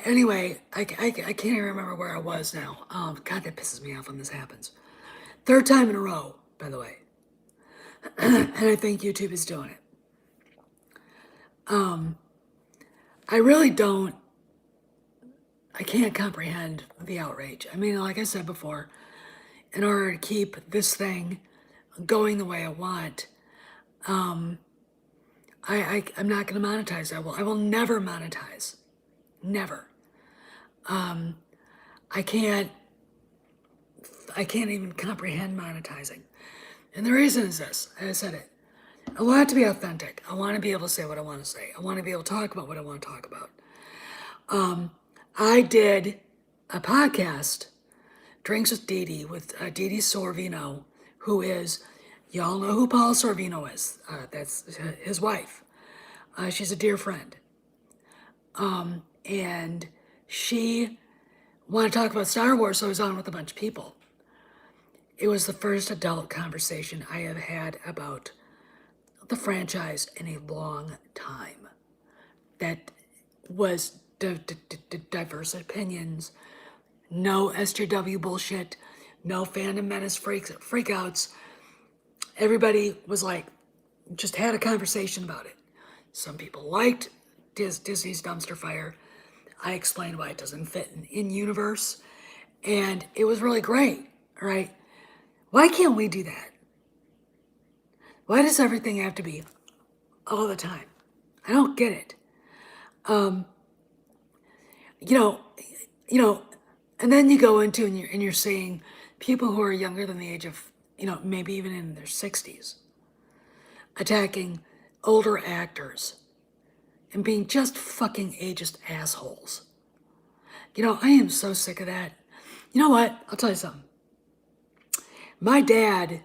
anyway, I can't even remember where I was now. God, that pisses me off when this happens. Third time in a row, by the way. And I think YouTube is doing it. I really don't, I can't comprehend the outrage. I mean, like I said before, in order to keep this thing going the way I want, I'm not going to monetize. I will never monetize. Never. I can't even comprehend monetizing. And the reason is this, I said it. I want it to be authentic. I want to be able to say what I want to say. I want to be able to talk about what I want to talk about. I did a podcast, Drinks with Dee Dee, with Dee Dee Sorvino, who is, y'all know who Paul Sorvino is. That's his wife. She's a dear friend. And she wanted to talk about Star Wars, so I was on with a bunch of people. It was the first adult conversation I have had about the franchise in a long time that was diverse opinions, no SJW bullshit, no fandom menace freakouts. Everybody was like, just had a conversation about it. Some people liked Disney's dumpster fire. I explained why it doesn't fit in universe, and it was really great, right? Why can't we do that? Why does everything have to be all the time? I don't get it. And then you go into and you're seeing people who are younger than the age of, maybe even in their 60s, attacking older actors and being just fucking ageist assholes. I am so sick of that. You know what? I'll tell you something. My dad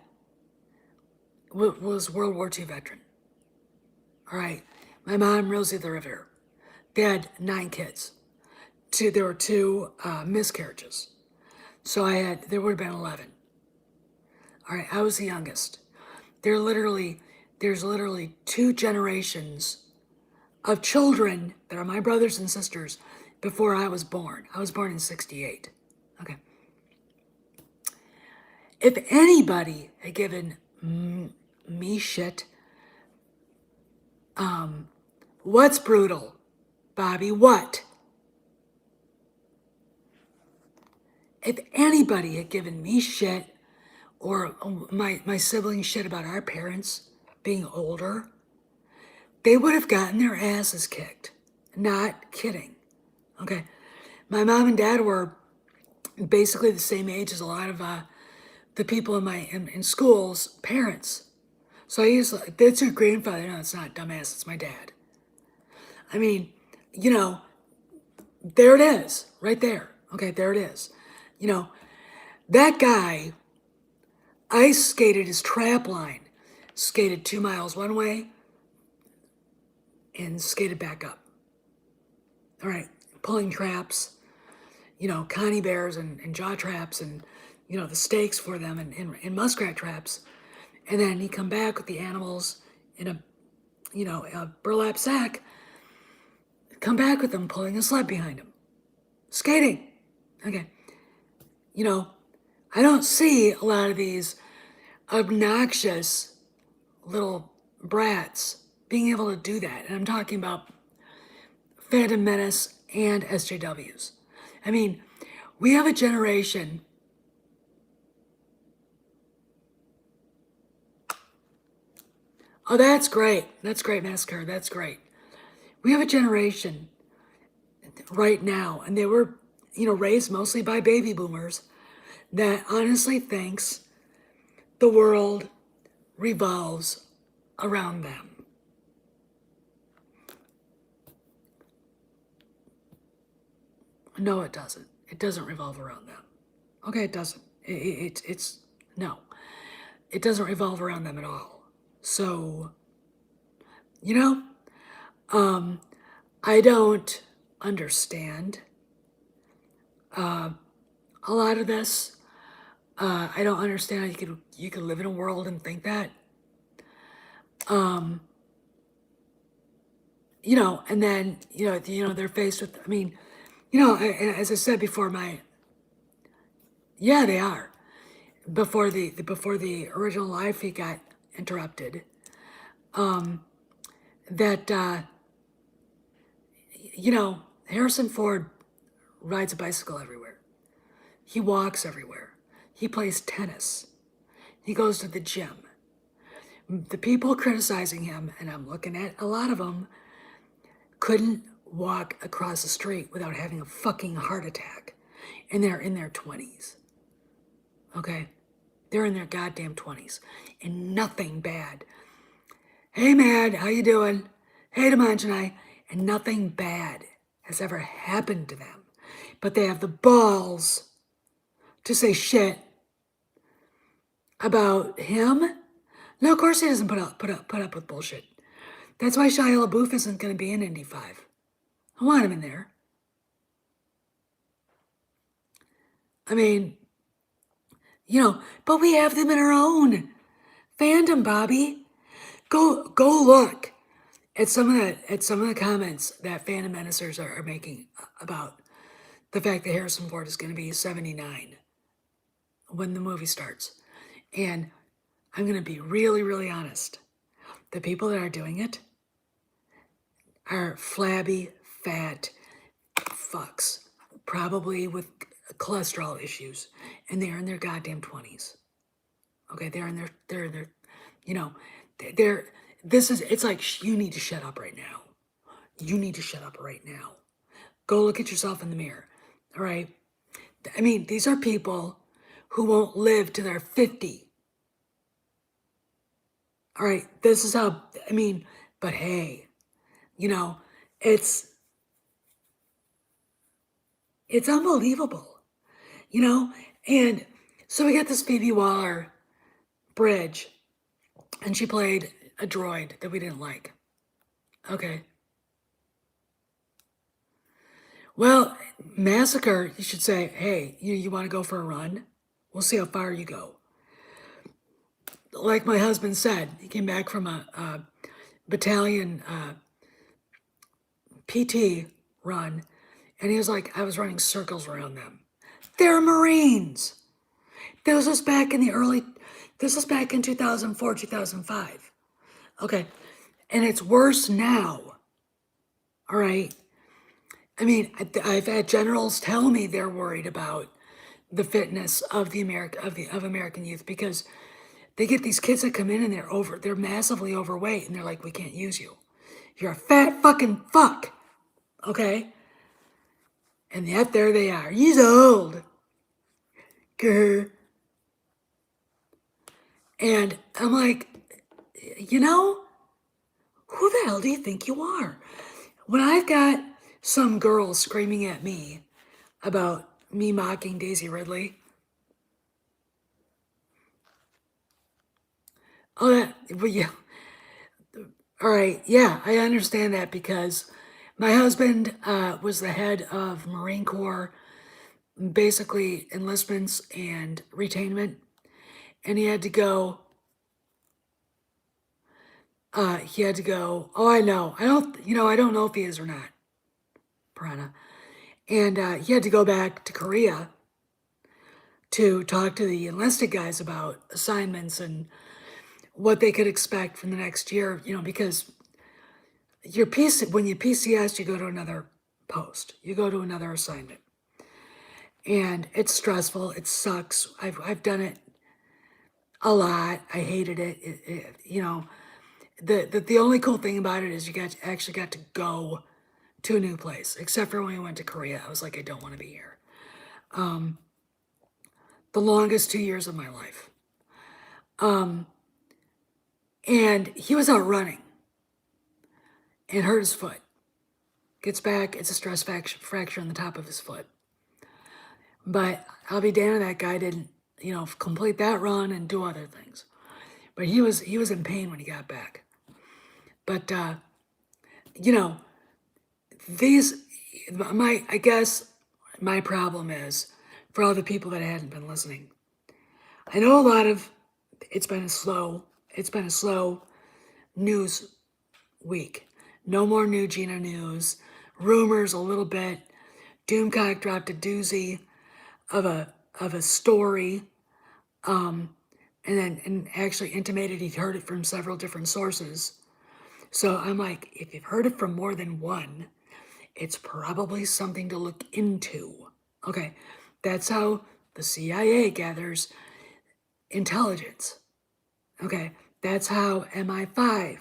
was World War II veteran. All right. My mom, Rosie the Riveter. They had 9 kids. There were 2 miscarriages. So there would have been 11. All right. I was the youngest. There's literally 2 generations of children that are my brothers and sisters before I was born. I was born in 68. Okay. If anybody had given me shit, what's brutal, Bobby? What? If anybody had given me shit or my siblings shit about our parents being older, they would have gotten their asses kicked. Not kidding. Okay. My mom and dad were basically the same age as a lot of the people in school's parents. So I used to, that's your grandfather. No, it's not, dumbass. It's my dad. I mean, there it is, right there. Okay, there it is. That guy ice skated his trap line, skated 2 miles one way, and skated back up. All right, pulling traps, Connie bears and jaw traps and, the stakes for them and muskrat traps. And then he'd come back with the animals in a burlap sack, come back with them pulling a sled behind him. Skating. Okay. I don't see a lot of these obnoxious little brats being able to do that. And I'm talking about Phantom Menace and SJWs. I mean, we have a generation. Oh, that's great. That's great, Massacre. That's great. We have a generation right now, and they were, raised mostly by baby boomers, that honestly thinks the world revolves around them. No, it doesn't. It doesn't revolve around them. Okay, it doesn't. No. It doesn't revolve around them at all. So, I don't understand a lot of this. I don't understand how you could live in a world and think that. And then, they're faced with, You know, as I said before, yeah, they are. Before the original live feed got interrupted, that you know, Harrison Ford rides a bicycle everywhere. He walks everywhere. He plays tennis. He goes to the gym. The people criticizing him, and I'm looking at a lot of them, couldn't walk across the street without having a fucking heart attack. And they're in their 20s. Okay? They're in their goddamn 20s. And nothing bad. Hey, Mad, how you doing? Hey, Demanjanai. And nothing bad has ever happened to them. But they have the balls to say shit about him. No, of course he doesn't put up with bullshit. That's why Shia LaBeouf isn't going to be in Indy 5. I want him in there. I mean, you know, but we have them in our own fandom, Bobby. Go look at some of the comments that fandom menacers are making about the fact that Harrison Ford is going to be 79 when the movie starts. And I'm going to be really, really honest. The people that are doing it are flabby, fat fucks, probably with cholesterol issues, and they're in their goddamn 20s. Okay, they're in their, you know, it's like, you need to shut up right now. You need to shut up right now. Go look at yourself in the mirror, all right? I mean, these are people who won't live to their 50. All right, this is how, I mean, but hey, you know, it's unbelievable, you know? And so we got this Phoebe Waller Bridge, and she played a droid that we didn't like. Okay. Well, Massacre, you should say, hey, you want to go for a run? We'll see how far you go. Like my husband said, he came back from a battalion PT run, and he was like, I was running circles around them. They're Marines. This was back in 2004, 2005. Okay. And it's worse now. All right. I mean, I've had generals tell me they're worried about the fitness of American youth, because they get these kids that come in and they're massively overweight, and they're like, we can't use you. You're a fat fucking fuck. Okay? And yet there they are. He's old. Grr. And I'm like, you know, who the hell do you think you are? When I've got some girl screaming at me about me mocking Daisy Ridley, well, yeah. All right, yeah, I understand that, because my husband was the head of Marine Corps, basically enlistments and retainment, and he had to go. Oh, I know. I don't know if he is or not, Piranha. And he had to go back to Korea to talk to the enlisted guys about assignments and what they could expect from the next year, because when you PCS, you go to another post, you go to another assignment. And it's stressful, it sucks. I've done it a lot. I hated it. The only cool thing about it is you actually got to go to a new place, except for when we went to Korea. I was like, I don't want to be here. The longest 2 years of my life. And he was out running and hurt his foot. Gets back, it's a stress fracture on the top of his foot. But I'll be damned, that guy didn't, complete that run and do other things. But he was in pain when he got back. But I guess my problem is, for all the people that hadn't been listening, I know it's been a slow news week. No more new Gina news. Rumors a little bit. Doomcock dropped a doozy of a story, and actually intimated he'd heard it from several different sources. So I'm like, if you've heard it from more than one, it's probably something to look into. Okay, that's how the CIA gathers intelligence. Okay, that's how MI5,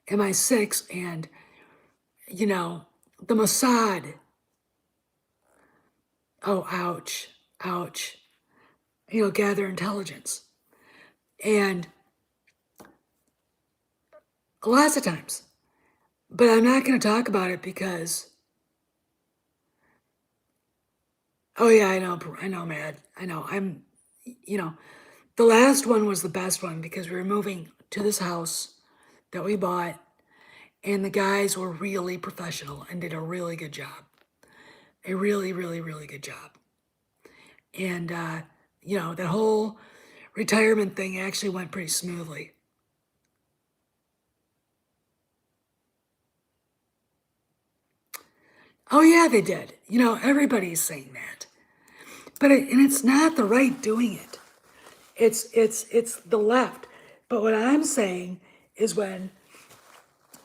MI6, and, the Mossad. Oh, ouch, ouch. Gather intelligence. And lots of times. But I'm not going to talk about it because, oh yeah, I know, Mad. I know. The last one was the best one because we were moving to this house that we bought, and the guys were really professional and did a really good job. A really, really, really good job. And, that whole retirement thing actually went pretty smoothly. Oh yeah, they did. Everybody's saying that. And it's not the right doing it. It's the left. But what I'm saying is when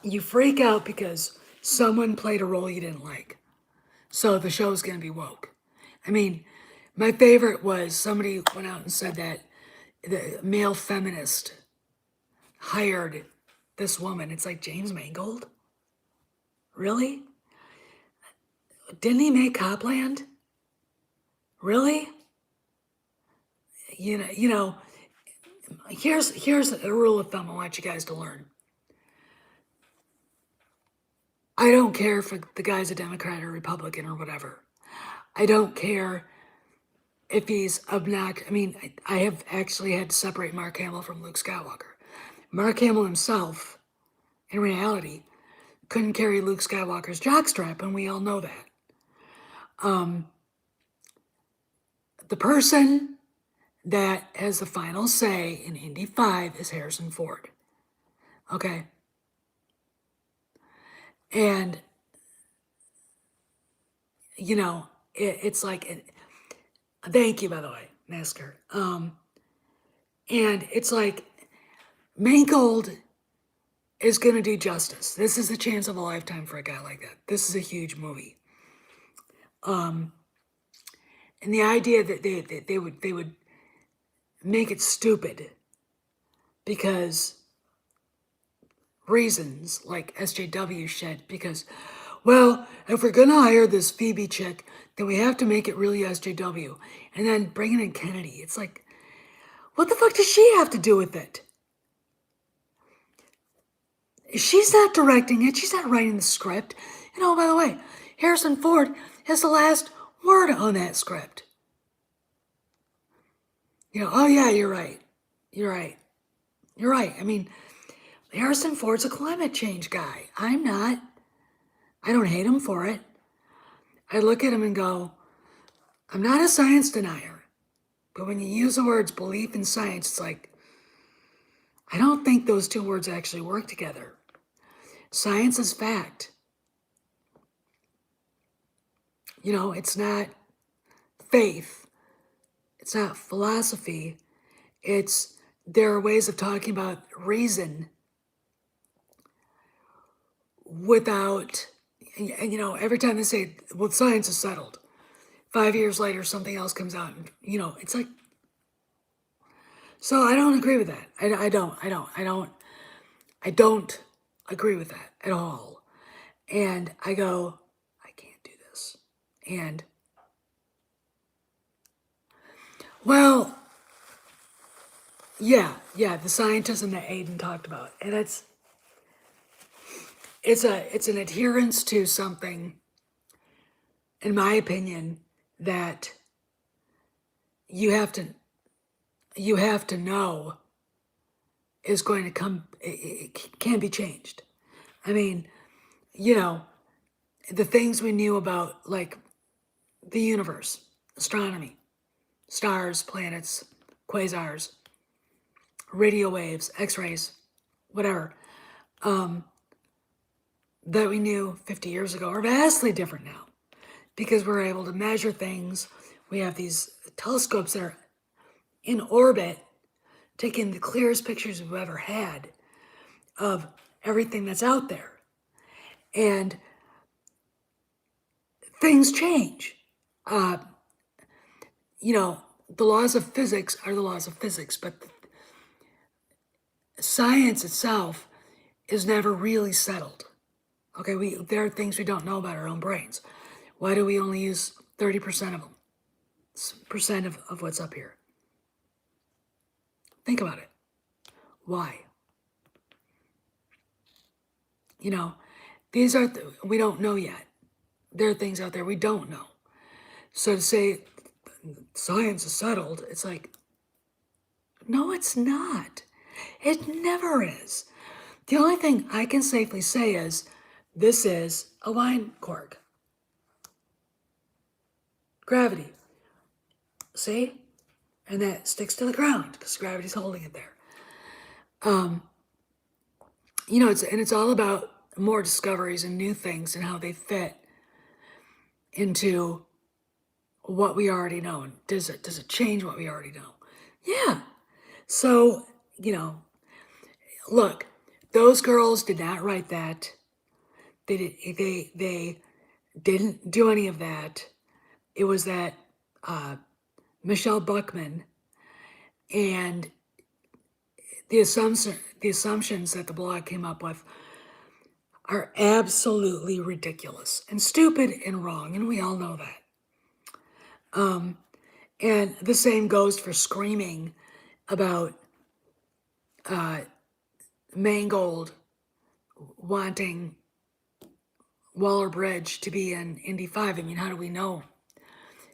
you freak out because someone played a role you didn't like. So the show's going to be woke. I mean, my favorite was somebody went out and said that the male feminist hired this woman. It's like James Mangold? Really? Didn't he make Copland? Really? Here's a rule of thumb I want you guys to learn. I don't care if the guy's a Democrat or Republican or whatever. I don't care if he's obnoxious. I mean, I have actually had to separate Mark Hamill from Luke Skywalker. Mark Hamill himself, in reality, couldn't carry Luke Skywalker's jockstrap, and we all know that. The person that has the final say in Indy 5 is Harrison Ford. Okay? And, it's like, thank you, by the way, Masker. And it's like, Mangold is going to do justice. This is a chance of a lifetime for a guy like that. This is a huge movie. And the idea that they would make it stupid because reasons like SJW shit, because, well, if we're gonna hire this Phoebe chick, then we have to make it really SJW. And then bringing in Kennedy, it's like, what the fuck does she have to do with it? She's not directing it. She's not writing the script. And oh, by the way, Harrison Ford has the last word on that script. Oh yeah, you're right. You're right. You're right. I mean, Harrison Ford's a climate change guy. I'm not. I don't hate him for it. I look at him and go, I'm not a science denier. But when you use the words belief in science, it's like, I don't think those two words actually work together. Science is fact. It's not faith. It's not philosophy. There are ways of talking about reason without, every time they say, well, science is settled. 5 years later, something else comes out and, it's like, so I don't agree with that. I don't agree with that at all. And I go, I can't do this. And, well, yeah, the scientism that Aiden talked about. And it's an adherence to something, in my opinion, that you have to know is going to come, it can be changed. I mean, the things we knew about, like the universe, astronomy, stars, planets, quasars, radio waves, x-rays, whatever, that we knew 50 years ago are vastly different now. because we're able to measure things. We have these telescopes that are in orbit, taking the clearest pictures we've ever had of everything that's out there. And things change. Uh, the laws of physics are the laws of physics, but science itself is never really settled. Okay, there are things we don't know about our own brains. Why do we only use 30% of them? Percent of what's up here. Think about it. Why? These are, we don't know yet. There are things out there we don't know. So to say science is settled, it's like, no, it's not. It never is. The only thing I can safely say is this is a wine cork. Gravity. See? And that sticks to the ground because gravity's holding it there. It's all about more discoveries and new things and how they fit into what we already know. And does it change what we already know? Yeah. So, look, those girls did not write that. They didn't do any of that. It was that Michelle Buckman and the assumptions that the blog came up with are absolutely ridiculous and stupid and wrong, and we all know that. And the same goes for screaming about Mangold wanting Waller-Bridge to be in Indy 5. I mean, how do we know?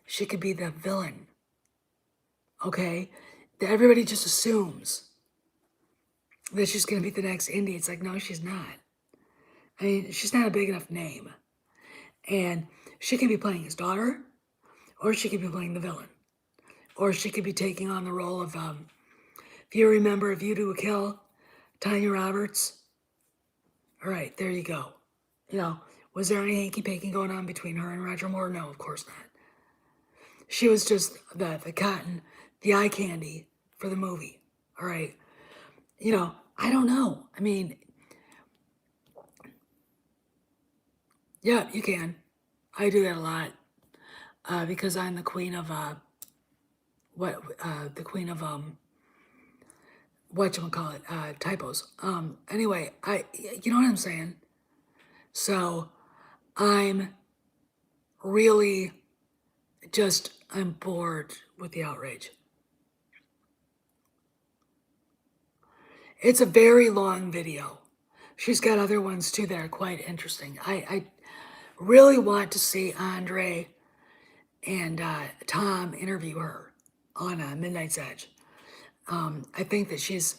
She could be the villain. Okay? That everybody just assumes that she's going to be the next Indy. It's like, no, she's not. I mean, she's not a big enough name. And she could be playing his daughter, or she could be playing the villain. Or she could be taking on the role of, if you remember View to a Kill, Tanya Roberts. All right, there you go. Was there any hanky-panky going on between her and Roger Moore? No, of course not. She was just the cotton, the eye candy for the movie. All right. I don't know. I mean, yeah, you can. I do that a lot because I'm the queen of whatchamacallit, typos. Anyway, you know what I'm saying? So I'm really I'm bored with the outrage. It's a very long video. She's got other ones too that are quite interesting. I really want to see Andre and Tom interview her on Midnight's Edge. I think that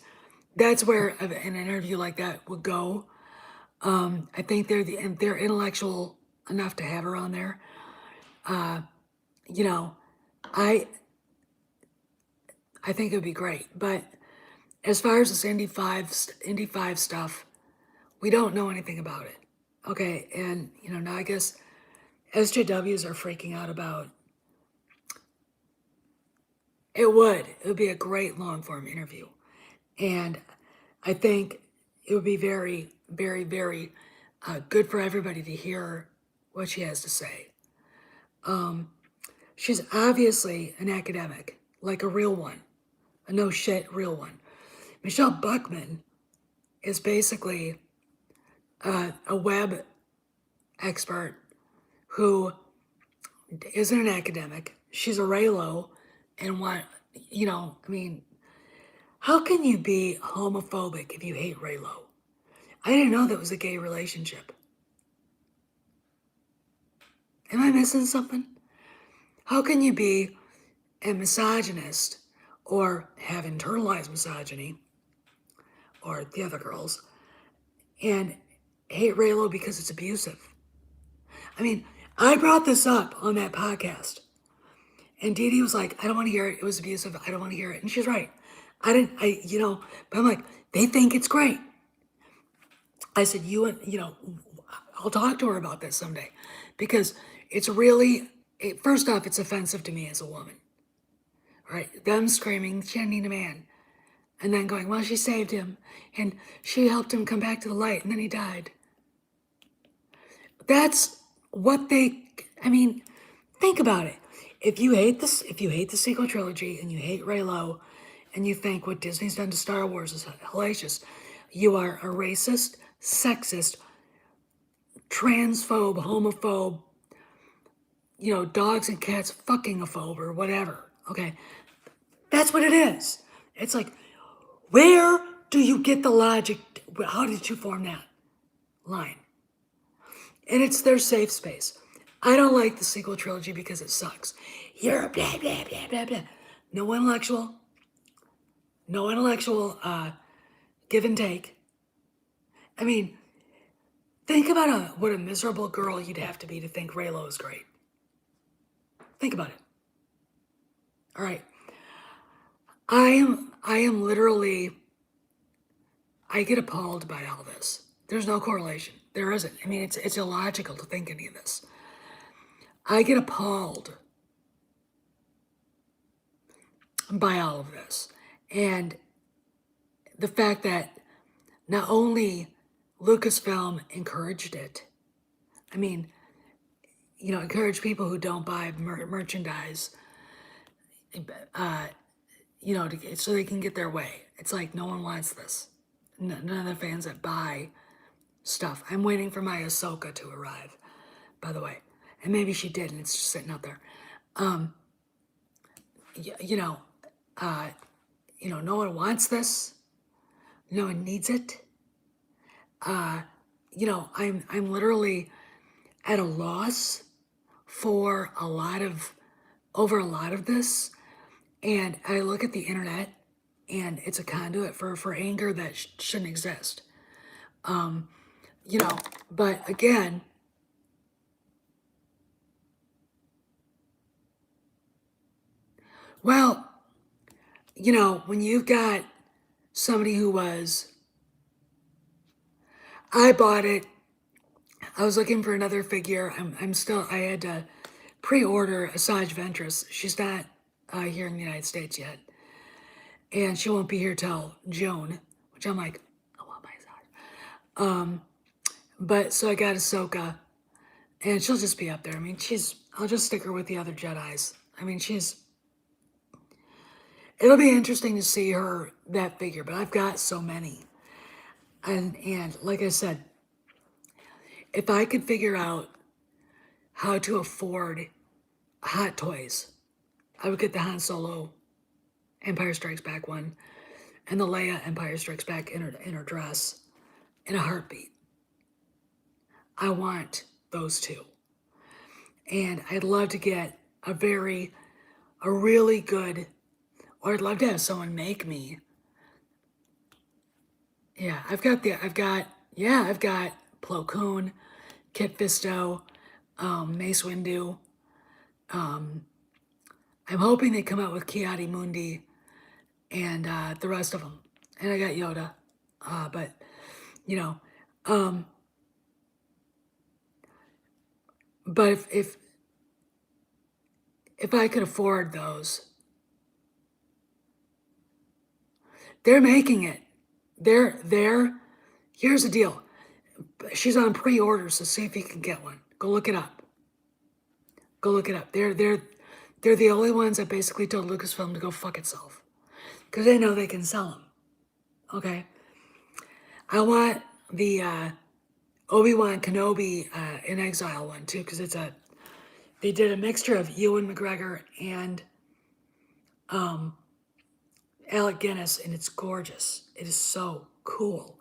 that's where an interview like that would go. I think they're intellectual enough to have her on there. I think it would be great. But as far as this Indy 5 stuff, we don't know anything about it. Okay, and now I guess SJWs are freaking out about it. Would be a great long form interview, and I think it would be very, very, very good for everybody to hear what she has to say. She's obviously an academic, like a real one, a no shit real one. Michelle Buckman is basically a web expert who isn't an academic. She's a Raylo and I mean, how can you be homophobic if you hate Raylo? I didn't know that was a gay relationship. Am I missing something? How can you be a misogynist or have internalized misogyny, or the other girls, and hate Raylo because it's abusive? I mean, I brought this up on that podcast, and Dee Dee was like, I don't want to hear it. It was abusive. I don't want to hear it. And she's right. But I'm like, they think it's great. I said, I'll talk to her about this someday, because It's really, first off, it's offensive to me as a woman, right? Them screaming, she didn't need a man. And then going, well, she saved him and she helped him come back to the light and then he died. That's what they, I mean, think about it. If you hate this, if you hate the sequel trilogy and you hate Reylo and you think what Disney's done to Star Wars is hellacious, you are a racist, sexist, transphobe, homophobe, dogs and cats fucking a phobe or whatever. Okay. That's what it is. It's like, where do you get the logic? How did you form that line? And it's their safe space. I don't like the sequel trilogy because it sucks. You're a blah, blah, blah, blah, blah. No intellectual. No intellectual give and take. I mean, think about what a miserable girl you'd have to be to think Reylo is great. Think about it. All right. I am literally, I get appalled by all this. There's no correlation. There isn't. I mean, it's illogical to think any of this. I get appalled by all of this. And the fact that not only Lucasfilm encouraged it, I mean, encourage people who don't buy merchandise, so they can get their way. It's like no one wants this. None of the fans that buy stuff. I'm waiting for my Ahsoka to arrive, by the way. And maybe she did, and it's just sitting out there. No one wants this. No one needs it. I'm literally at a loss for over a lot of this. And I look at the internet and it's a conduit for anger that shouldn't exist. But again, well, when you've got somebody who I bought it, I was looking for another figure. I had to pre-order Asajj Ventress. She's not here in the United States yet. And she won't be here till June, which I'm like, I want my Asajj. But so I got Ahsoka, and she'll just be up there. I mean, I'll just stick her with the other Jedis. I mean, it'll be interesting to see that figure, but I've got so many. And like I said, if I could figure out how to afford Hot Toys, I would get the Han Solo Empire Strikes Back one and the Leia Empire Strikes Back in her dress in a heartbeat. I want those two. And I'd love to get a really good, or I'd love to have someone make me. Yeah, I've got Plo Koon, Kit Fisto, Mace Windu. I'm hoping they come out with Ki-Adi-Mundi and the rest of them. And I got Yoda. But, but if I could afford those, they're making it. Here's the deal. She's on pre-order, so see if you can get one. Go look it up. They're the only ones that basically told Lucasfilm to go fuck itself. Because they know they can sell them. Okay? I want the Obi-Wan Kenobi in Exile one too, because they did a mixture of Ewan McGregor and Alec Guinness, and it's gorgeous. It is so cool.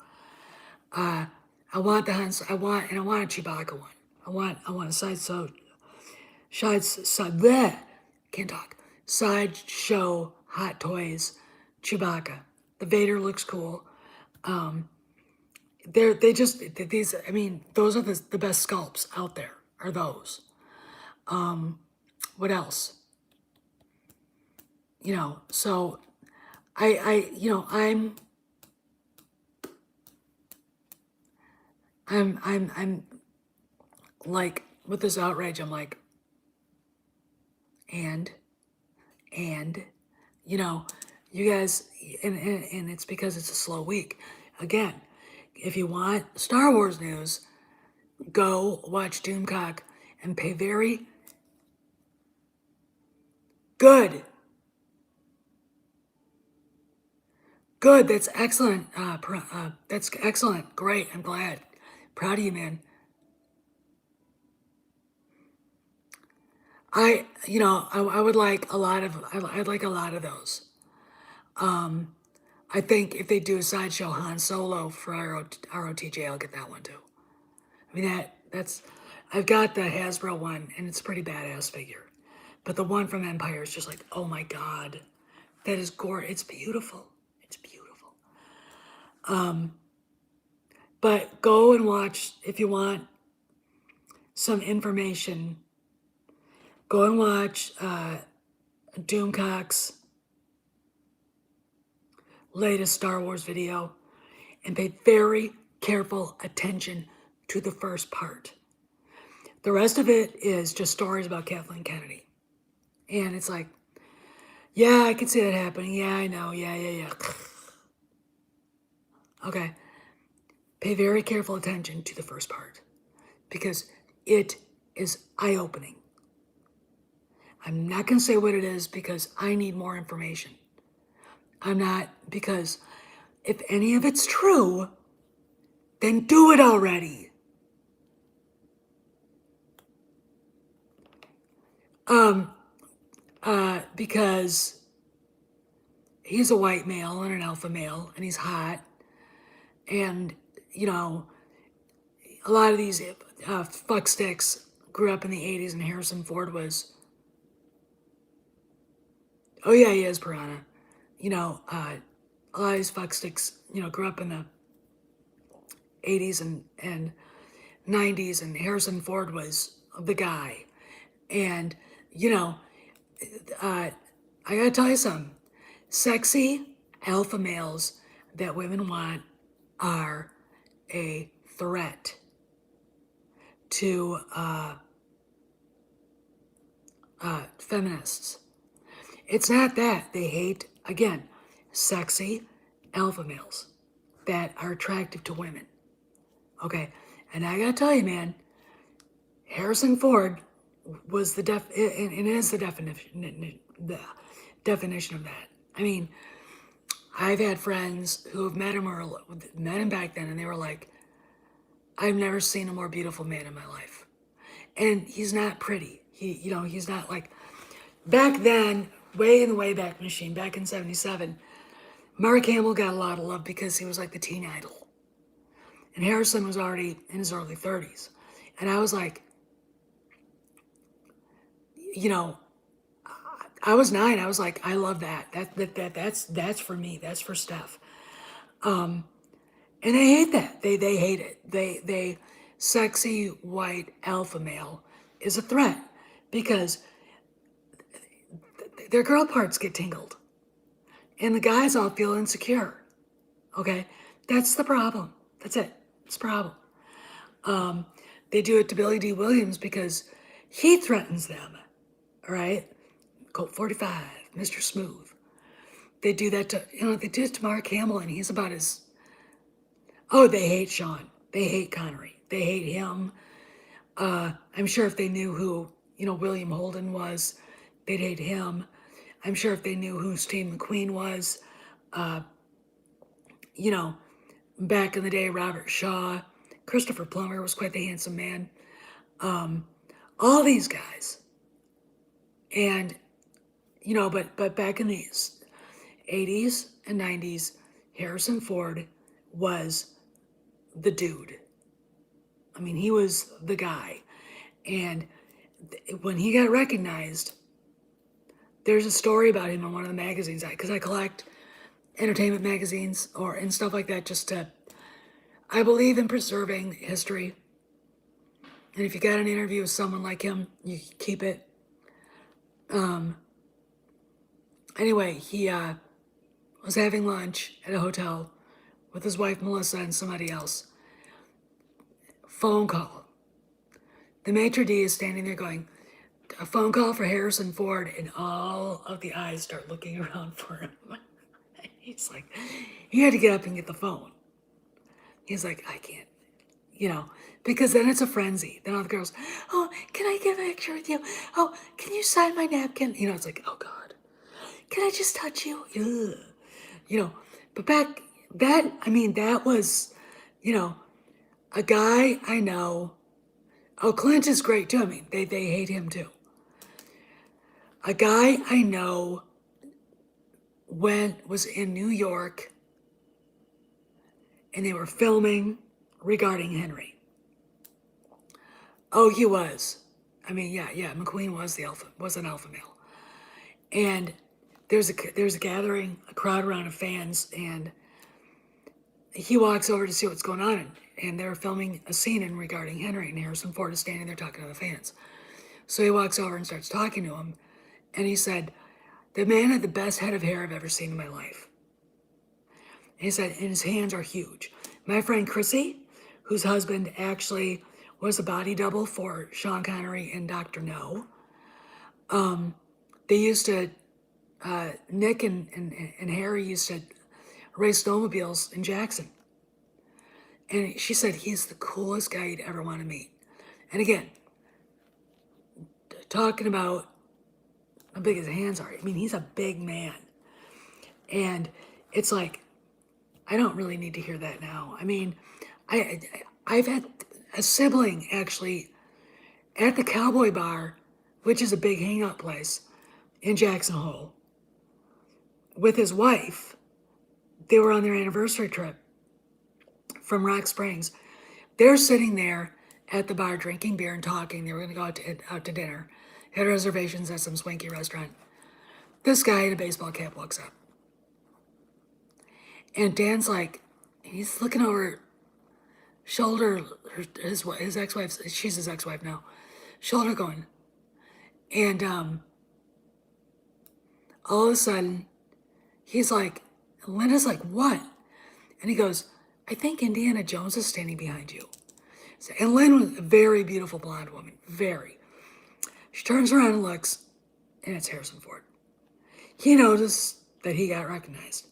I want the Hans. I want a Chewbacca one. I want a sideshow Hot Toys Chewbacca. The Vader looks cool. These. I mean, those are the best sculpts out there. Are those? What else? So I'm like with this outrage, I'm like, and, and, you know, you guys, and it's because it's a slow week. Again, if you want Star Wars news, go watch Doomcock and pay very good. Good. That's excellent. That's excellent. Great. I'm glad. Proud of you, man. I would like a lot of, I'd like a lot of those. I think if they do a sideshow Han Solo for ROTJ, I'll get that one too. I mean, I've got the Hasbro one, and it's a pretty badass figure. But the one from Empire is just like, oh my God, that is gorgeous. It's beautiful. It's beautiful. But go and watch, if you want some information, go and watch Doomcock's latest Star Wars video and pay very careful attention to the first part. The rest of it is just stories about Kathleen Kennedy. And it's like, yeah, I can see that happening. Yeah, I know. Yeah. Okay. Pay very careful attention to the first part because it is eye-opening. I'm not going to say what it is because I need more information. I'm not, because if any of it's true, then do it already. Because he's a white male and an alpha male, and he's hot, and a lot of these fucksticks grew up in the 80s, and Harrison Ford was, oh yeah, he is Piranha. A lot of these fucksticks, grew up in the 80s and 90s, and Harrison Ford was the guy. And, I gotta tell you something. Sexy alpha males that women want are a threat to feminists. It's not that. They hate, again, sexy alpha males that are attractive to women. Okay? And I gotta tell you, man, Harrison Ford was the definition of that. I mean, I've had friends who have met him back then, and they were like, I've never seen a more beautiful man in my life. And he's not pretty. He's not like, back then, way in the Wayback Machine, back in 77, Mark Hamill got a lot of love because he was like the teen idol. And Harrison was already in his early 30s. And I was like, I was 9. I was like, I love that. That's for me. That's for Steph. And they hate that. They hate it. They sexy white alpha male is a threat because their girl parts get tingled. And the guys all feel insecure. Okay? That's the problem. That's it. It's a problem. They do it to Billy D. Williams because he threatens them. All right? Colt 45, Mr. Smooth. They do that to, they do it to Mark Hamill, and he's about as, they hate Sean. They hate Connery. They hate him. I'm sure if they knew who, William Holden was, they'd hate him. I'm sure if they knew who Steve McQueen was, back in the day, Robert Shaw, Christopher Plummer was quite the handsome man. All these guys. And, but back in the 80s and 90s, Harrison Ford was the dude. I mean, he was the guy. And when he got recognized, there's a story about him in one of the magazines, because I collect entertainment magazines and stuff like that, I believe in preserving history. And if you got an interview with someone like him, you keep it. Anyway, he was having lunch at a hotel with his wife Melissa and somebody else. Phone call. The maitre d' is standing there going, a phone call for Harrison Ford, and all of the eyes start looking around for him. He's like, he had to get up and get the phone. He's like, I can't, you know, because then it's a frenzy. Then all the girls, oh, can I get a picture with you? Oh, can you sign my napkin? You know, it's like, oh God, can I just touch you? Ugh. You know, but back that, I mean, that was, you know, a guy I know. Oh, Clint is great too. I mean, they hate him too. A guy I know was in New York and they were filming regarding Henry. Oh, he was. I mean, yeah. McQueen was an alpha male, and there's a gathering, a crowd around of fans, and he walks over to see what's going on, and they're filming a scene in regarding Henry, and Harrison Ford is standing there talking to the fans. So he walks over and starts talking to him, and he said, "The man had the best head of hair I've ever seen in my life." And he said, and his hands are huge. My friend Chrissy, whose husband actually was a body double for Sean Connery in Dr. No, they used to, Nick and Harry used to race snowmobiles in Jackson. And she said he's the coolest guy you'd ever want to meet. And again, talking about how big his hands are. I mean, he's a big man. And it's like, I don't really need to hear that now. I mean, I've had a sibling actually at the Cowboy Bar, which is a big hangout place in Jackson Hole, with his wife. They were on their anniversary trip from Rock Springs. They're sitting there at the bar drinking beer and talking. They were going to go out to dinner. Had reservations at some swanky restaurant. This guy in a baseball cap walks up. And Dan's like, he's looking over shoulder, his ex-wife's, she's his ex-wife now, shoulder going. And all of a sudden, he's like, Linda's like, what? And he goes, I think Indiana Jones is standing behind you. And Lynn was a very beautiful blonde woman, very. She turns around and looks, and it's Harrison Ford. He noticed that he got recognized.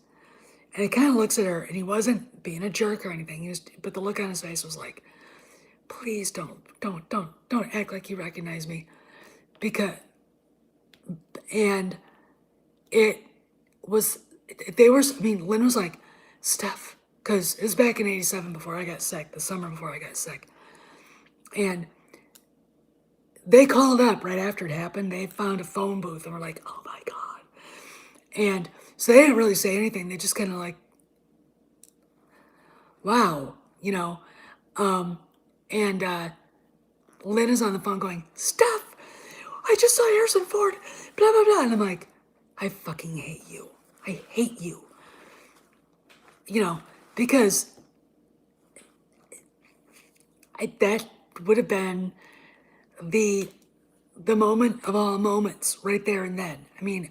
And he kind of looks at her, and he wasn't being a jerk or anything. But the look on his face was like, please don't act like you recognize me. And it was, Lynn was like, Steph, because it was back in 87 before I got sick, the summer before I got sick. And they called up right after it happened. They found a phone booth and were like, oh my God. And so they didn't really say anything. They just kind of like, wow, you know. And Lynn is on the phone going, Steph, I just saw Harrison Ford, blah, blah, blah. And I'm like, I fucking hate you. I hate you. You know, because that would have been the moment of all moments right there and then. I mean,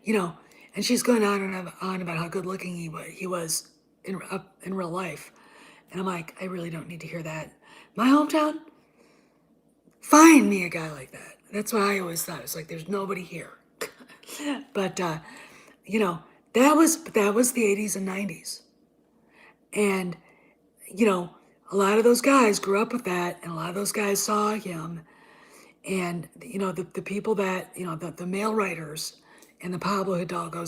you know, and she's going on about how good looking he was in real life. And I'm like, I really don't need to hear that. My hometown, find me a guy like that. That's what I always thought. It's like, there's nobody here. But, you know, that was the 80s and 90s. And, you know, a lot of those guys grew up with that, and a lot of those guys saw him. And, you know, the people that, you know, the male writers and the Pablo Hidalgo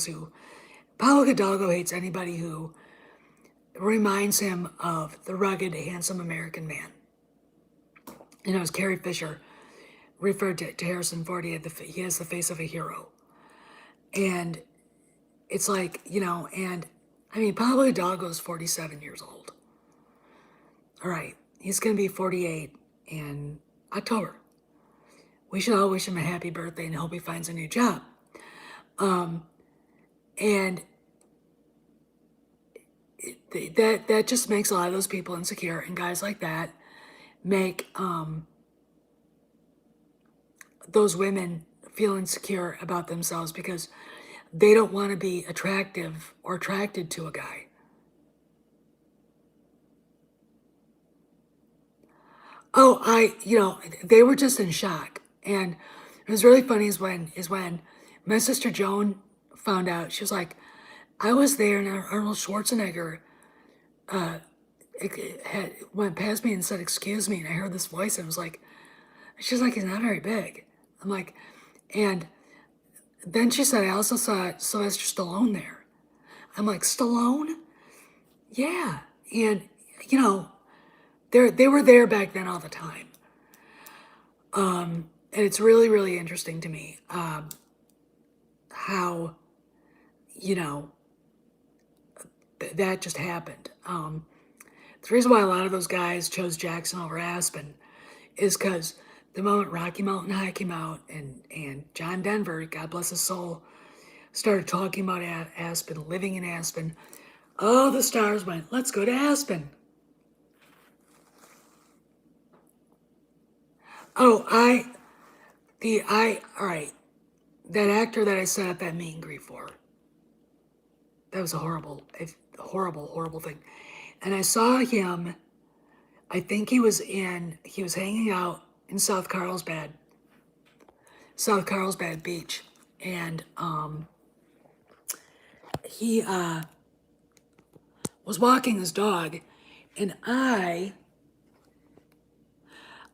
hates anybody who reminds him of the rugged, handsome American man. You know, as Carrie Fisher referred to Harrison Ford, he has the face of a hero. And it's like, you know, and I mean, Pablo Hidalgo is 47 years old. All right, he's going to be 48 in October. We should all wish him a happy birthday and hope he finds a new job. And that just makes a lot of those people insecure, and guys like that make those women feel insecure about themselves because they don't want to be attractive or attracted to a guy. Oh, they were just in shock. And it was really funny is when my sister Joan found out. She was like, I was there and Arnold Schwarzenegger went past me and said, "Excuse me," and I heard this voice and I was like, she's like, he's not very big. I'm like, and then she said, I also saw Sylvester Stallone there. I'm like, Stallone? Yeah. And, you know, they were there back then all the time. And it's really, really interesting to me how, you know, that just happened. The reason why a lot of those guys chose Jackson over Aspen is because the moment Rocky Mountain High came out and John Denver, God bless his soul, started talking about Aspen, living in Aspen, all the stars went, let's go to Aspen. Oh, all right, that actor that I set up that meet and greet for, that was a horrible, horrible thing. And I saw him, I think he was hanging out in South Carlsbad Beach. And he was walking his dog, and I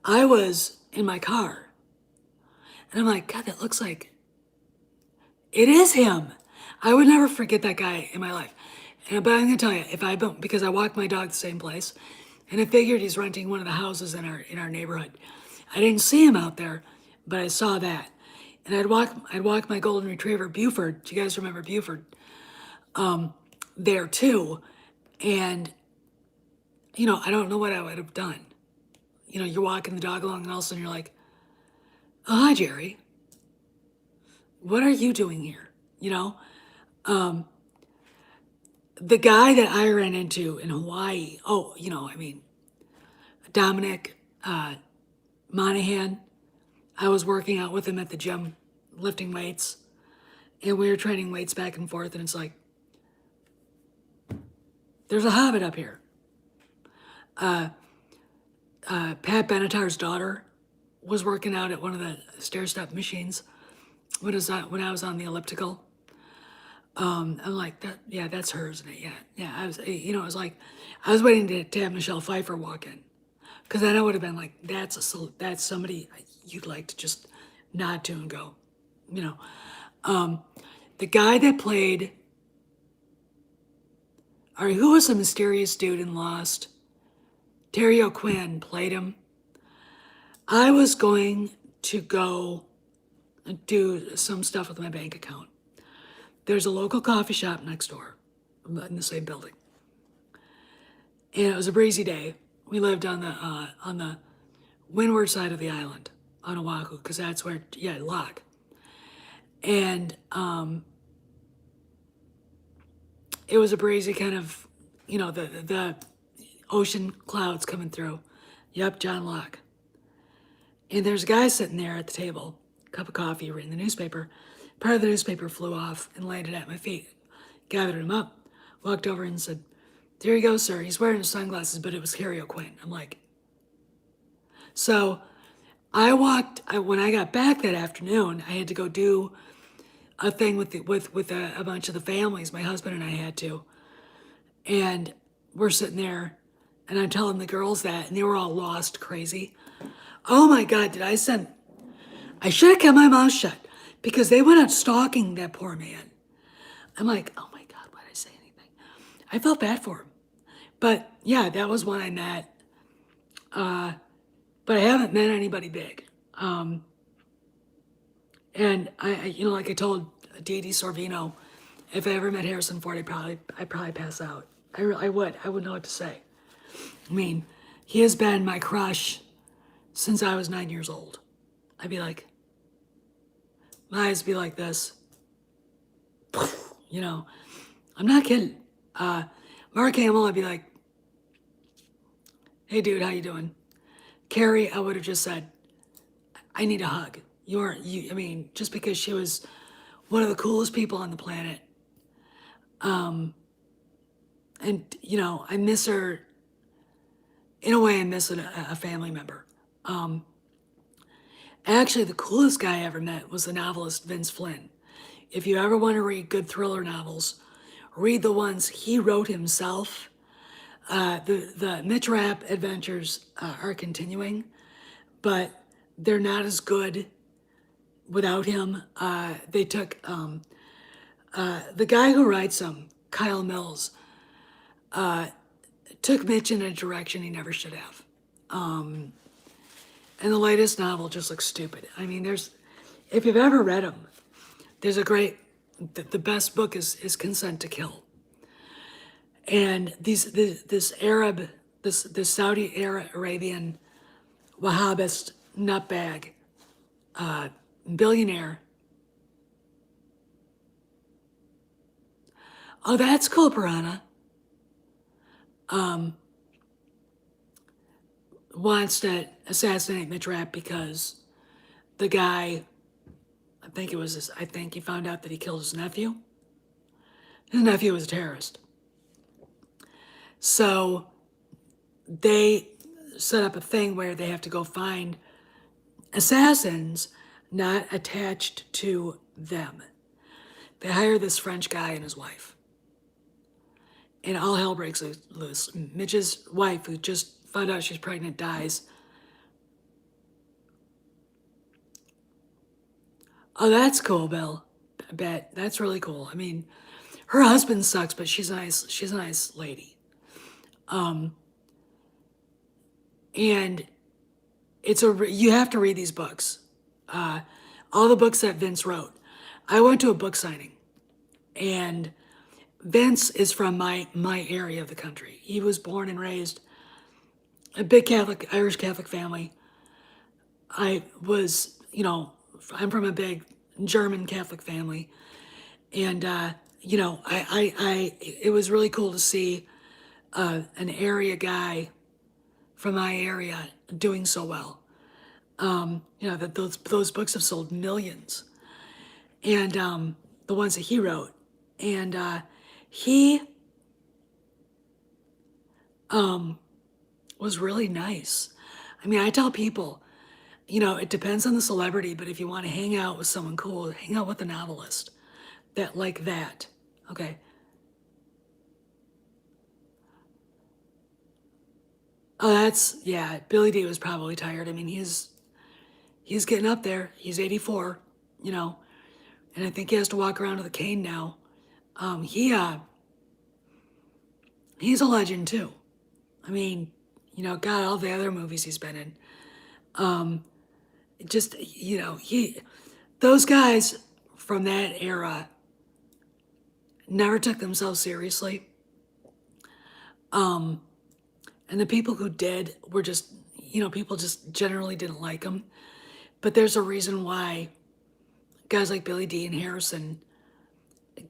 was in my car, and I'm like, God, that looks like it is him. I would never forget that guy in my life. But I'm gonna tell you, if I don't, because I walk my dog the same place, and I figured he's renting one of the houses in our neighborhood. I didn't see him out there, but I saw that, and I'd walk my golden retriever Buford. Do you guys remember Buford? There too, and I don't know what I would have done. You're walking the dog along, and all of a sudden you're like, "Oh, hi, Jerry. What are you doing here?" You know, the guy that I ran into in Hawaii. Oh, Dominic Monahan. I was working out with him at the gym, lifting weights, and we were training weights back and forth. And it's like, there's a hobbit up here. Pat Benatar's daughter was working out at one of the stair step machines when I was on the elliptical. I'm like, yeah, that's her, isn't it? Yeah, yeah. It was like, I was waiting to have Michelle Pfeiffer walk in, because then I would have been like, that's somebody you'd like to just nod to and go, you know. The guy that played, or who was the mysterious dude in Lost? Terry O'Quinn played him. I was going to go and do some stuff with my bank account. There's a local coffee shop next door in the same building. And it was a breezy day. We lived on the windward side of the island on Oahu, because that's where, lock. And it was a breezy kind of, the ocean clouds coming through. Yep, John Locke. And there's a guy sitting there at the table, cup of coffee, reading the newspaper. Part of the newspaper flew off and landed at my feet. Gathered him up, walked over and said, "There you go, sir." He's wearing sunglasses, but it was Harry O'Quinn. I'm like, so when I got back that afternoon, I had to go do a thing with a bunch of the families. My husband and I had to. And we're sitting there, and I'm telling the girls that, and they were all lost, crazy. Oh my God, I should have kept my mouth shut, because they went out stalking that poor man. I'm like, oh my God, why did I say anything? I felt bad for him. But yeah, that was one I met. But I haven't met anybody big. And like I told Dee Dee Sorvino, if I ever met Harrison Ford, I'd probably pass out. I would. I wouldn't know what to say. I mean, he has been my crush since I was 9 years old. I'd be like, my eyes be like this. I'm not kidding. Mark Hamill, I'd be like, "Hey dude, how you doing?" Carrie, I would have just said, "I need a hug." Just because she was one of the coolest people on the planet. And I miss her. In a way, I miss a family member. Actually, the coolest guy I ever met was the novelist Vince Flynn. If you ever want to read good thriller novels, read the ones he wrote himself. The Mitch Rapp adventures are continuing, but they're not as good without him. They took the guy who writes them, Kyle Mills, took Mitch in a direction he never should have. And the latest novel just looks stupid. I mean, if you've ever read them, there's a great, the best book is Consent to Kill. And this Saudi Arabian Wahhabist nutbag, billionaire. Oh, that's cool, Piranha. Wants to assassinate Mitch Rapp because the guy, I think he found out that he killed his nephew. His nephew was a terrorist. So they set up a thing where they have to go find assassins not attached to them. They hire this French guy and his wife. And all hell breaks loose. Mitch's wife, who just found out she's pregnant, dies. Oh, that's cool, Bill. I bet. That's really cool. I mean, her husband sucks, but she's a nice lady. And you have to read these books. All the books that Vince wrote. I went to a book signing, and Vince is from my area of the country. He was born and raised a big Irish Catholic family. I'm from a big German Catholic family, and it was really cool to see an area guy from my area doing so well. That those books have sold millions, and the ones that he wrote, and he was really nice. I mean, I tell people, it depends on the celebrity, but if you want to hang out with someone cool, hang out with a novelist that. Okay. Oh, Billy D was probably tired. I mean, he's getting up there. He's 84, and I think he has to walk around with a cane now. He's a legend too. I mean, God, all the other movies he's been in. Those guys from that era never took themselves seriously. And the people who did were just, people just generally didn't like them. But there's a reason why guys like Billy D and Harrison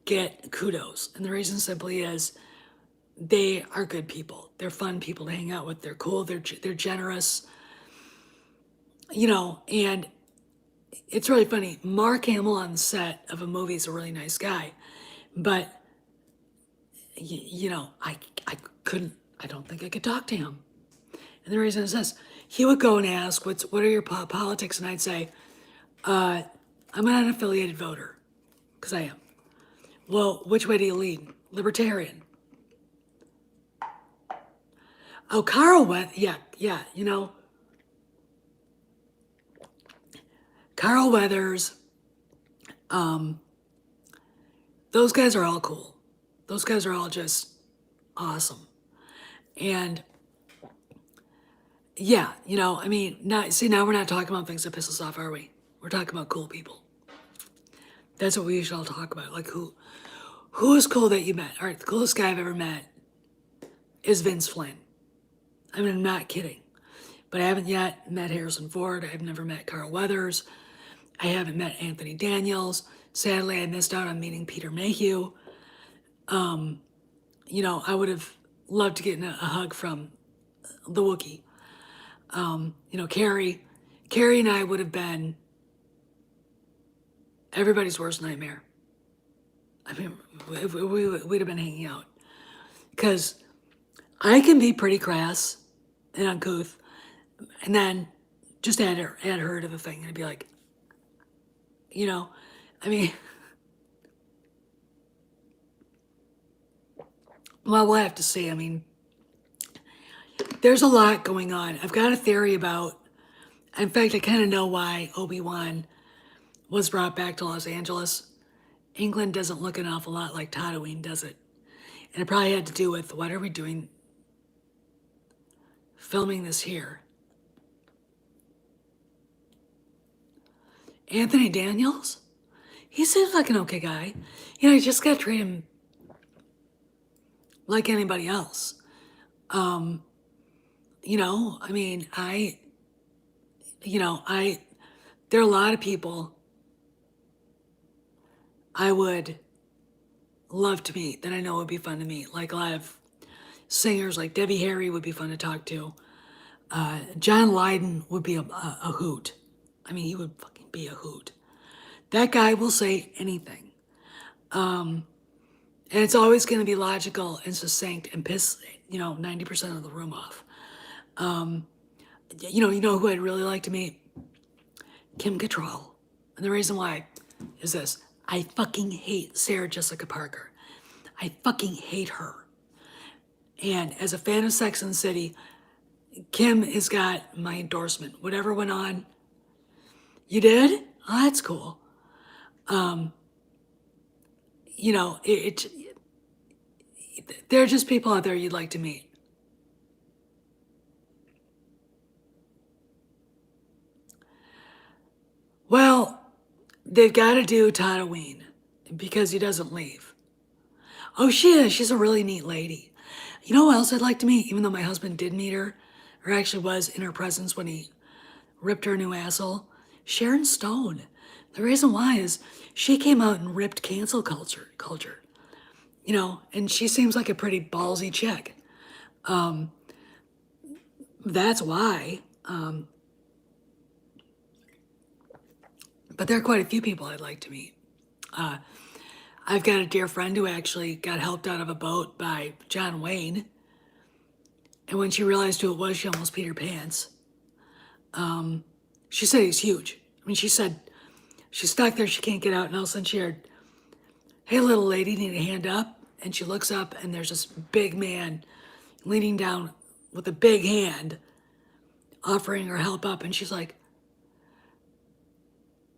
get kudos. And the reason simply is they are good people. They're fun people to hang out with. They're cool. They're generous. And it's really funny. Mark Hamill on the set of a movie is a really nice guy. But, I don't think I could talk to him. And the reason is this. He would go and ask, what are your politics? And I'd say, I'm an unaffiliated voter. Because I am. Well, which way do you lean? Libertarian. Oh, Carl Weathers, yeah, Carl Weathers, those guys are all cool. Those guys are all just awesome. And yeah, now we're not talking about things that piss us off, are we? We're talking about cool people. That's what we should all talk about. Like who is cool that you met? All right, the coolest guy I've ever met is Vince Flynn. I mean, I'm not kidding. But I haven't yet met Harrison Ford. I've never met Carl Weathers. I haven't met Anthony Daniels. Sadly, I missed out on meeting Peter Mayhew. I would have loved to get a hug from the Wookiee. Carrie and I would have been everybody's worst nightmare. I mean, we'd have been hanging out. Because I can be pretty crass and uncouth. And then just add her to the thing and I'd be like, you know, I mean, well, we'll have to see. I mean, there's a lot going on. I've got a theory about, in fact, I kind of know why Obi-Wan was brought back to Los Angeles. England doesn't look an awful lot like Tatooine, does it? And it probably had to do with, what are we doing filming this here? Anthony Daniels? He seems like an okay guy. You know, you just gotta treat him like anybody else. You know, I mean, there are a lot of people I would love to meet that I know would be fun to meet. Like a lot of singers, like Debbie Harry would be fun to talk to. John Lydon would be a hoot. I mean, he would fucking be a hoot. That guy will say anything. And it's always going to be logical and succinct and piss, 90% of the room off. You know who I'd really like to meet? Kim Cattrall. And the reason why is this. I fucking hate Sarah Jessica Parker. I fucking hate her. And as a fan of Sex and the City, Kim has got my endorsement. Whatever went on, you did? Oh, that's cool. There are just people out there you'd like to meet. Well, they've got to do Tatooine because he doesn't leave. Oh, she is. She's a really neat lady. You know who else I'd like to meet, even though my husband did meet her, or actually was in her presence when he ripped her new asshole? Sharon Stone. The reason why is she came out and ripped cancel culture. And she seems like a pretty ballsy chick. That's why. But there are quite a few people I'd like to meet. I've got a dear friend who actually got helped out of a boat by John Wayne. And when she realized who it was, she almost peed her pants. She said he's huge. I mean, she said she's stuck there, she can't get out, and all of a sudden she heard, "Hey, little lady, need a hand up?" And she looks up, and there's this big man leaning down with a big hand, offering her help up, and she's like,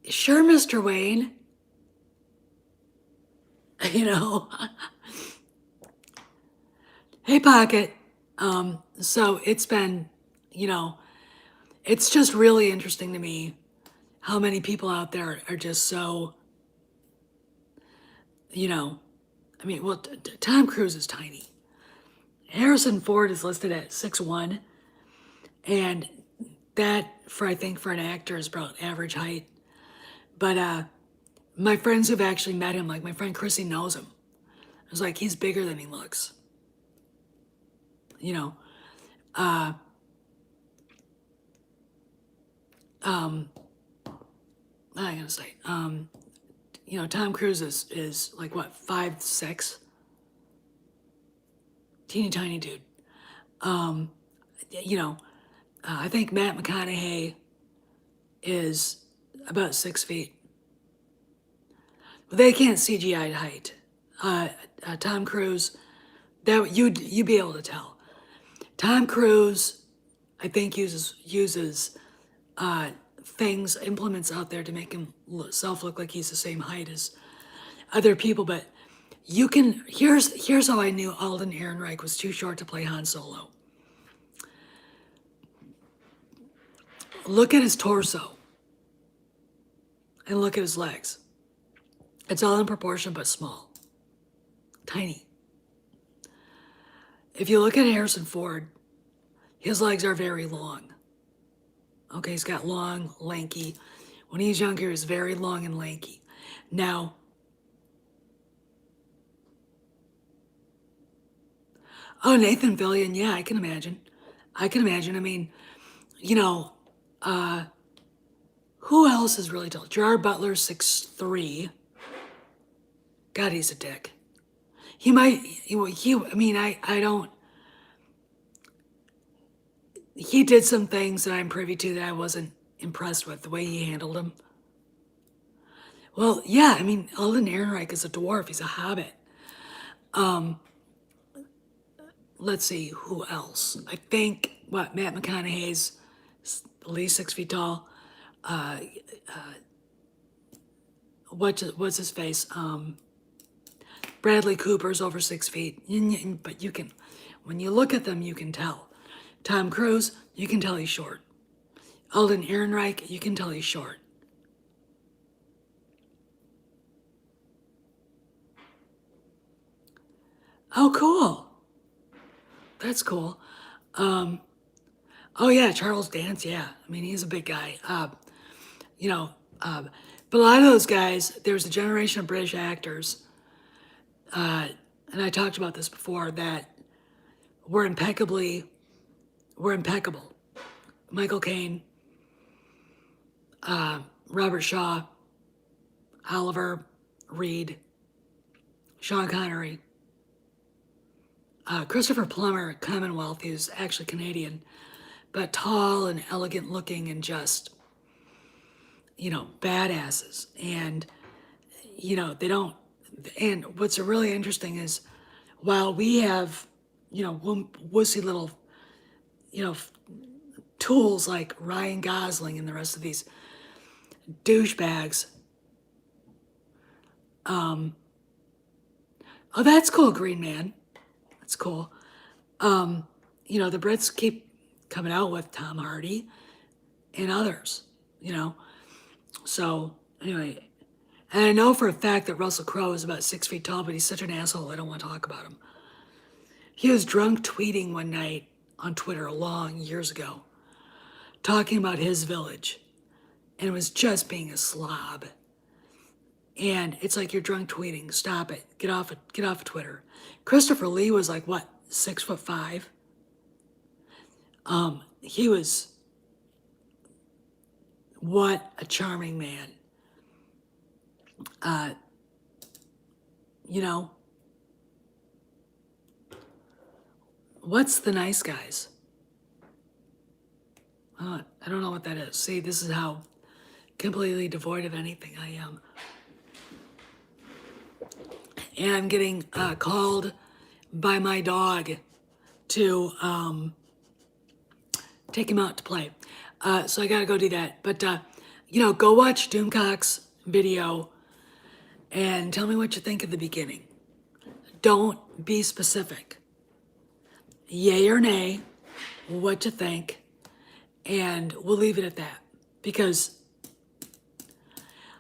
"Sure, Mr. Wayne." Hey, Pocket. So it's been, it's just really interesting to me how many people out there are just so, Tom Cruise is tiny. Harrison Ford is listed at 6'1", and that, I think, for an actor is about average height. But my friends who've actually met him, like my friend Chrissy knows him. I was like, he's bigger than he looks. What am I gonna say? Tom Cruise is like what, 5'6"? Teeny tiny dude. I think Matt McConaughey is about 6 feet. But they can't CGI height. Tom Cruise, that you'd be able to tell. Tom Cruise, I think uses things, implements out there to make himself look like he's the same height as other people. But here's how I knew Alden Ehrenreich was too short to play Han Solo. Look at his torso and look at his legs. It's all in proportion, but small, tiny. If you look at Harrison Ford, his legs are very long. Okay, he's got long, lanky. When he's younger, he's very long and lanky. Now, Nathan Fillion, yeah, I can imagine. I mean, who else is really tall? Gerard Butler, 6'3". God, he's a dick. I don't. he did some things that I'm privy to that I wasn't impressed with, the way he handled them. Well, yeah, I mean, Alden Ehrenreich is a dwarf. He's a hobbit. Let's see, who else? I think, Matt McConaughey's at least 6 feet tall. What's his face? Bradley Cooper's over 6 feet. But you can, when you look at them, you can tell. Tom Cruise, you can tell he's short. Alden Ehrenreich, you can tell he's short. Oh, cool. That's cool. Oh yeah, Charles Dance. Yeah, I mean he's a big guy. You know, but a lot of those guys, there was a generation of British actors, and I talked about this before, that were impeccable. Michael Caine, Robert Shaw, Oliver Reed, Sean Connery, Christopher Plummer, Commonwealth. He was actually Canadian, but tall and elegant looking and just, badasses. And, they don't, and what's really interesting is while we have, wussy little, tools like Ryan Gosling and the rest of these douchebags. Oh, that's cool, Green Man. That's cool. The Brits keep coming out with Tom Hardy and others, So, anyway, and I know for a fact that Russell Crowe is about 6 feet tall, but he's such an asshole, I don't want to talk about him. He was drunk tweeting one night on Twitter long years ago, talking about his village, and was just being a slob. And it's like, you're drunk tweeting. Stop it. Get off of Twitter. Christopher Lee was like, what, 6'5"? He was, what a charming man. What's the nice guys? I don't know what that is. See, this is how completely devoid of anything I am. And I'm getting called by my dog to take him out to play. So I gotta go do that. But, go watch Doomcock's video and tell me what you think of the beginning. Don't be specific. Yay or nay, what you think, and we'll leave it at that. Because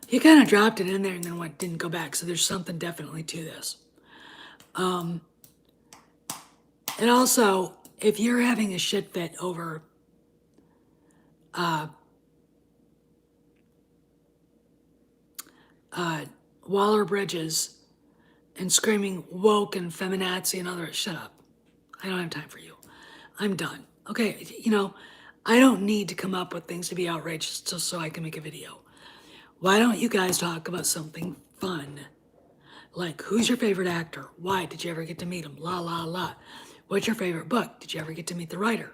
he kind of dropped it in there and then didn't go back. So there's something definitely to this. And also, if you're having a shit fit over Waller Bridges and screaming woke and feminazi and other, shut up. I don't have time for you. I'm done. Okay, I don't need to come up with things to be outrageous just so I can make a video. Why don't you guys talk about something fun? Like, who's your favorite actor? Why? Did you ever get to meet him? La, la, la. What's your favorite book? Did you ever get to meet the writer?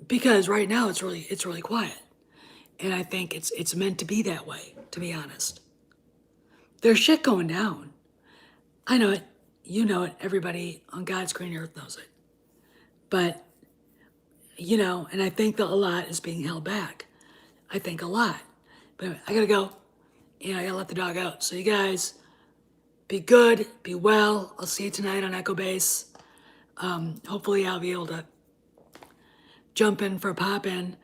Because right now it's really quiet. And I think it's meant to be that way, to be honest. There's shit going down. I know it. You know it. Everybody on God's green earth knows it. But, and I think that a lot is being held back. I think a lot. But anyway, I gotta go. And I gotta let the dog out. So you guys, be good, be well. I'll see you tonight on Echo Base. Hopefully I'll be able to jump in for a pop in.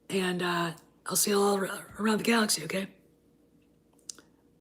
And I'll see you all around the galaxy, okay?